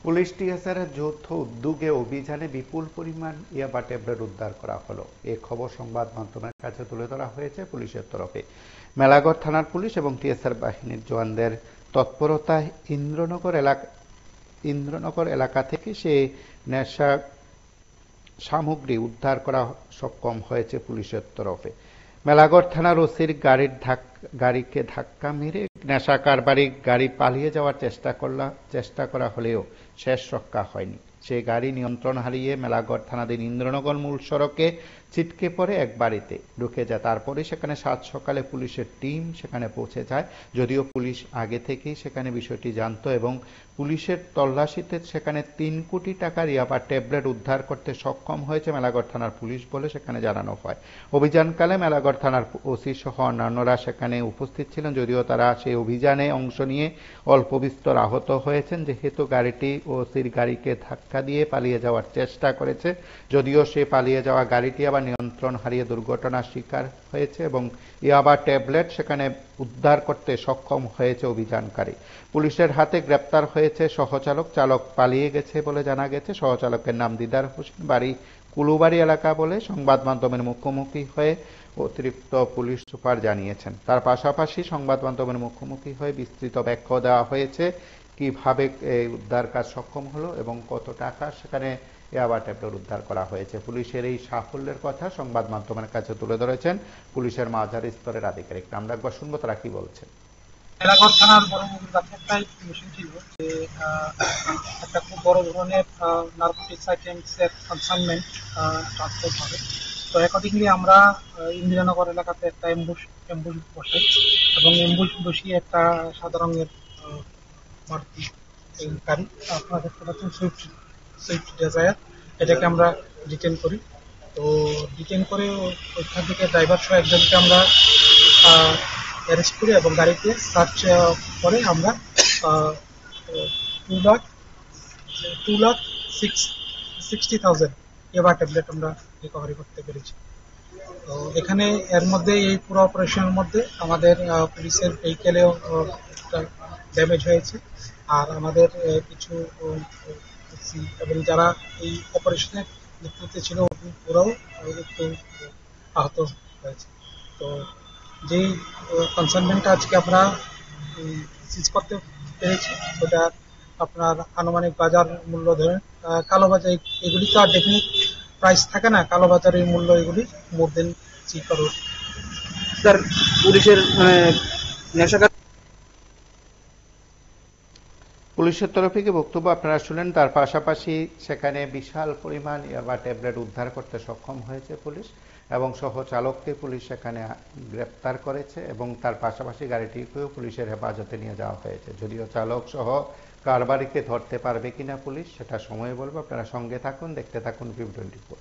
Police টিএসআরের যৌথ উদ্যোগে অভিযানে বিপুল পরিমাণ ইয়াবা ট্যাবলেট উদ্ধার করা হলো। এ খবর সংবাদ মাধ্যমের কাছে তুলে ধরা হয়েছে পুলিশের তরফে। মেলাগড় থানার পুলিশ এবং টিএসআর বাহিনীর জওয়ানদের তৎপরতায় ইন্দ্রনগর এলাকা থেকে সে নেশা সামগ্রী উদ্ধার করা সক্ষম হয়েছে পুলিশের তরফে। মেলাগড় থানার ওসির গাড়িকে ধাক্কা মেরে নেশা কারবারি গাড়ি পালিয়ে যাওয়ার চেষ্টা করা হলেও শেষ রক্ষা হয়নি। সে গাড়ি নিয়ন্ত্রণ হারিয়ে মেলাগড় থানাধীন ইন্দ্রনগর মূল সড়কে ছিটকে পড়ে এক বাড়িতে ঢুকে যায়। তারপরে সেখানে সাত সকালে পুলিশের টিম সেখানে পৌঁছে যায়। যদিও পুলিশ আগে থেকেই সেখানে বিষয়টি জানত এবং পুলিশের তল্লাশিতে সেখানে 3 কোটি টাকার ইয়াবা ট্যাবলেট উদ্ধার করতে সক্ষম হয়েছে মেলাগড় থানার পুলিশ বলে সেখানে জানানো হয়। অভিযানকালে মেলাগড় থানার ওসি সহ অন্যান্যরা সেখানে উপস্থিত ছিলেন। যদিও তারা সেই অভিযানে অংশ নিয়ে অল্প বিস্তর আহত হয়েছেন, যেহেতু গাড়িটি ওসির গাড়িকে ধাক্কা দিয়ে পালিয়ে যাওয়ার চেষ্টা করেছে। যদিও সে পালিয়ে যাওয়া গাড়িটি আবার নিয়ন্ত্রণ হারিয়ে দুর্ঘটনার শিকার হয়েছে এবং ইয়াবা ট্যাবলেট সেখানে উদ্ধার করতে সক্ষম হয়েছে অভিযানকারী। পুলিশের হাতে গ্রেপ্তার হয়েছে সহচালক। চালক পালিয়ে গেছে বলে জানা গেছে। সহচালকের নাম দিদার হোসেন, বাড়ি কুলুবাড়ি এলাকা বলে সংবাদ মাধ্যমের মুখোমুখি হয়ে অতিরিক্ত পুলিশ সুপার জানিয়েছেন। তার পাশাপাশি সংবাদ মাধ্যমের মুখোমুখি হয়ে বিস্তৃত ব্যাখ্যা দেওয়া হয়েছে কিভাবে এই উদ্ধার কাজ সক্ষম হলো এবং কত টাকা সেখানে ইয়াবা ট্যাবলেট উদ্ধার করা হয়েছে। পুলিশের এই সাফল্যের কথা সংবাদ মাধ্যমের কাছে তুলে ধরেছেন পুলিশের মাঝারি স্তরের আধিকারিক। আমরা একবার শুনবো তারা কি বলছেন। মেলাগড় থানার বড় কাছে একটা ইনফরমেশন ছিল যে একটা খুব বড় ধরনের নার্কোটিক্স আইটেমসের কনসাইনমেন্ট ট্রান্সপোর্ট হবে। তো অ্যাকর্ডিংলি আমরা ইন্দিরানগর এলাকাতে একটা অ্যাম্বুশ বসাই এবং অ্যাম্বুশ বসিয়ে একটা সাদা রঙের মারুতি গাড়ি, আপনারা দেখতে পাচ্ছেন সুইফট ডিজায়ার, এটাকে আমরা ডিটেন করি। তো ডিটেন করে ওইখান থেকে ড্রাইভার সহ একজনকে আমরা অ্যারেস্ট করি এবং গাড়িতে সার্চ করে আমরা 2,60,000 ইয়াবা ট্যাবলেট আমরা রিকভারি করতে পেরেছি। তো এখানে এর মধ্যে এই পুরো অপারেশনের মধ্যে আমাদের পুলিশের ভেহিকেলেও ড্যামেজ হয়েছে, আর আমাদের কিছু এবং যারা এই অপারেশনের নেতৃত্বে ছিল ওরাও একটু আহত হয়েছে। তো যেই কনসাইনমেন্টটা আজকে আমরা সিজ করতে পেরেছি ওটা আপনার আনুমানিক বাজার মূল্য ধরেন কালোবাজার, এগুলি তো আর ডেফিনিট প্রাইস থাকে না, কালোবাজারের মূল্য এগুলি মোর দেন 3 করোড়। স্যার, পুলিশের পুলিশের তরফ থেকে বক্তব্য আপনারা শুনেন। তার পাশাপাশি সেখানে বিশাল পরিমাণ ইয়াবা ট্যাবলেট উদ্ধার করতে সক্ষম হয়েছে পুলিশ এবং সহ চালককে পুলিশ সেখানে গ্রেপ্তার করেছে এবং তার পাশাপাশি গাড়িটিকেও পুলিশের হেফাজতে নিয়ে যাওয়া হয়েছে। যদিও চালক সহ কারবারিকে ধরতে পারবে কিনা পুলিশ সেটা সময় বলবো। আপনারা সঙ্গে থাকুন, দেখতে থাকুন PIB24।